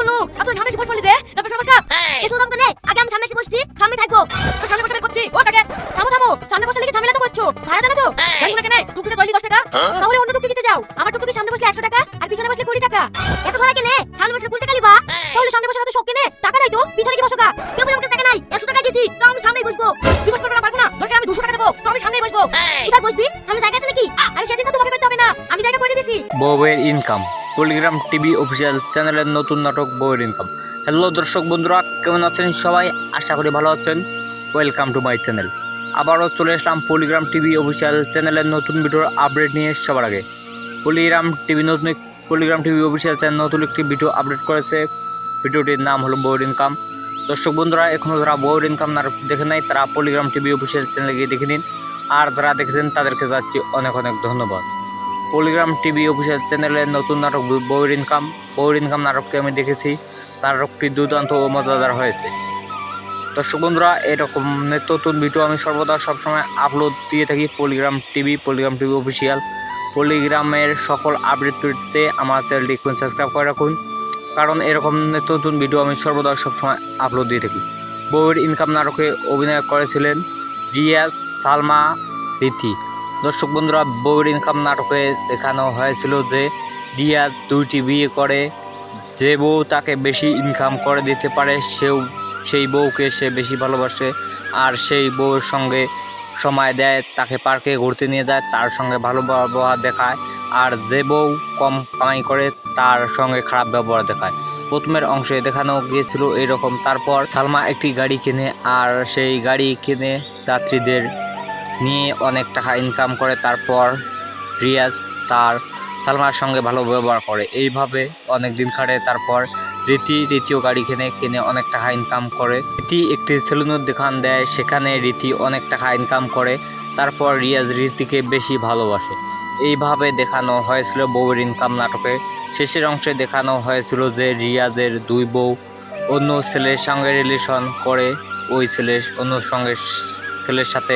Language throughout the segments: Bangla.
লোক আর তুই সামনে এসে বসে পড়লি যে তারপর সবাই কাপ এসো দাম কেনে আগে আমি সামনে এসে বসছি সামনে থাকবো তো সামনে বসে করছি ও টাকা থামো সামনে বসে লেগে ঝামেলা তো করছো ভাড়া জানা তো জানি না কেন টুকটুকে তৈরি 10 টাকা তাহলে অন্য টুকটুকিতে যাও আমার টুকটুকি সামনে বসলে 100 টাকা আর পিছনে বসলে 20 টাকা এত ভাড়া কেনে সামনে বসলে 20 টাকা লিবা তাহলে সামনে বসে তো শখ কেনে টাকা নাই তো পিছনে কি বসো গা কেউ বলে আমাকে টাকা নাই 100 টাকা দিয়েছি তো আমি সামনেই বসবো তুই বসতে পারবো না দরকার আমি 200 টাকা দেবো তো আমি সামনেই বসবো কোথায় বসবি সামনে জায়গা আছে নাকি আরে সেদিন তো তোমাকে করতে হবে না আমি জায়গা করে দিয়েছি বউয়ের ইনকাম পলিগ্রাম টিভি অফিসিয়াল চ্যানেলের নতুন নাটক বউয়ের ইনকাম। হ্যালো দর্শক বন্ধুরা, কেমন আছেন সবাই? আশা করি ভালো আছেন। Welcome to my channel. আবারও চলে আসলাম পলিগ্রাম টিভি অফিসিয়াল চ্যানেলের নতুন ভিডিওর আপডেট নিয়ে সবার আগে। পলিগ্রাম টিভি অফিসিয়াল চ্যানেল নতুন একটি ভিডিও আপডেট করেছে। ভিডিওটির নাম হলো বউয়ের ইনকাম। দর্শক বন্ধুরা, এখনও যারা বউয়ের ইনকাম নাটক দেখে নাই তারা পলিগ্রাম টিভি অফিসিয়াল চ্যানেলে গিয়ে দেখে নিন, আর যারা দেখেছেন তাদেরকে যাচ্ছি অনেক অনেক ধন্যবাদ। পলিগ্রাম টিভি অফিসিয়াল চ্যানেলের নতুন নাটক বউয়ের ইনকাম নাটকটি আমি দেখেছি। নাটকটি দুর্দান্ত ও মজাদার হয়েছে। দর্শক বন্ধুরা, এরকম নতুন ভিডিও আমি সর্বদা সবসময় আপলোড দিয়ে থাকি পলিগ্রাম টিভি অফিসিয়াল। পলিগ্রামের সকল আপডেট পেতে আমার চ্যানেলটি সাবস্ক্রাইব করে রাখুন, কারণ এরকম নতুন ভিডিও আমি সর্বদা সবসময় আপলোড দিয়ে থাকি। বউয়ের ইনকাম নাটকে অভিনয় করেছিলেন রিয়াজ, সালমা, রীতি। দর্শক বন্ধুরা, বউয়ের ইনকাম নাটকে দেখানো হয়েছিল যে রিয়াজ 2টি বিয়ে করে, যে বউ তাকে বেশি ইনকাম করে দিতে পারে সেই বউকে সে বেশি ভালোবাসে, আর সেই বউয়ের সঙ্গে সময় দেয়, তাকে পার্কে ঘুরতে নিয়ে যায়, তার সঙ্গে ভালো ব্যবহার দেখায়। আর যে বউ কম কামাই করে তার সঙ্গে খারাপ ব্যবহার দেখায়। প্রথমের অংশে দেখানো গিয়েছিল এরকম। তারপর সালমা একটি গাড়ি কিনে, আর সেই গাড়ি কিনে যাত্রীদের নিয়ে অনেক টাকা ইনকাম করে। তারপর রিয়াজ তার সালমার সঙ্গে ভালো ব্যবহার করে, এইভাবে অনেক দিন কাটে। তারপর রীতিও গাড়ি কিনে অনেক টাকা ইনকাম করে। রীতি একটি সেলুনের দোকান দেয়, সেখানে রীতি অনেক টাকা ইনকাম করে। তারপর রিয়াজ রীতিকে বেশি ভালোবাসে। এইভাবে দেখানো হয়েছিল বউয়ের ইনকাম নাটকে। শেষের অংশে দেখানো হয়েছিল যে রিয়াজের 2 বউ অন্য ছেলের সঙ্গে রিলেশন করে, ওই অন্য ছেলের সাথে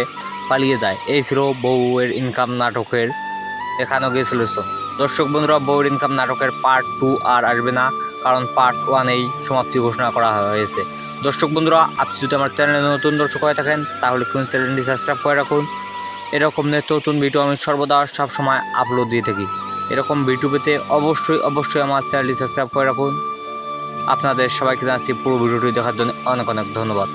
পালিয়ে যায়। এই ছিল বউয়ের ইনকাম নাটকের দেখানো গিয়েছিল। দর্শক বন্ধুরা, বউয়ের ইনকাম নাটকের পার্ট 2 আর আসবে না, কারণ পার্ট 1 সমাপ্তি ঘোষণা করা হয়েছে। দর্শক বন্ধুরা, আপনি যদি আমার চ্যানেলে নতুন দর্শক হয়ে থাকেন তাহলে চ্যানেলটি সাবস্ক্রাইব করে রাখুন। এরকম নতুন ভিডিও আমি সর্বদা সবসময় আপলোড দিয়ে থাকি। এরকম ভিডিও পেতে অবশ্যই আমার চ্যানেলটি সাবস্ক্রাইব করে রাখুন। আপনাদের সবাইকে জানাচ্ছি পুরো ভিডিওটি দেখার জন্য অনেক অনেক ধন্যবাদ।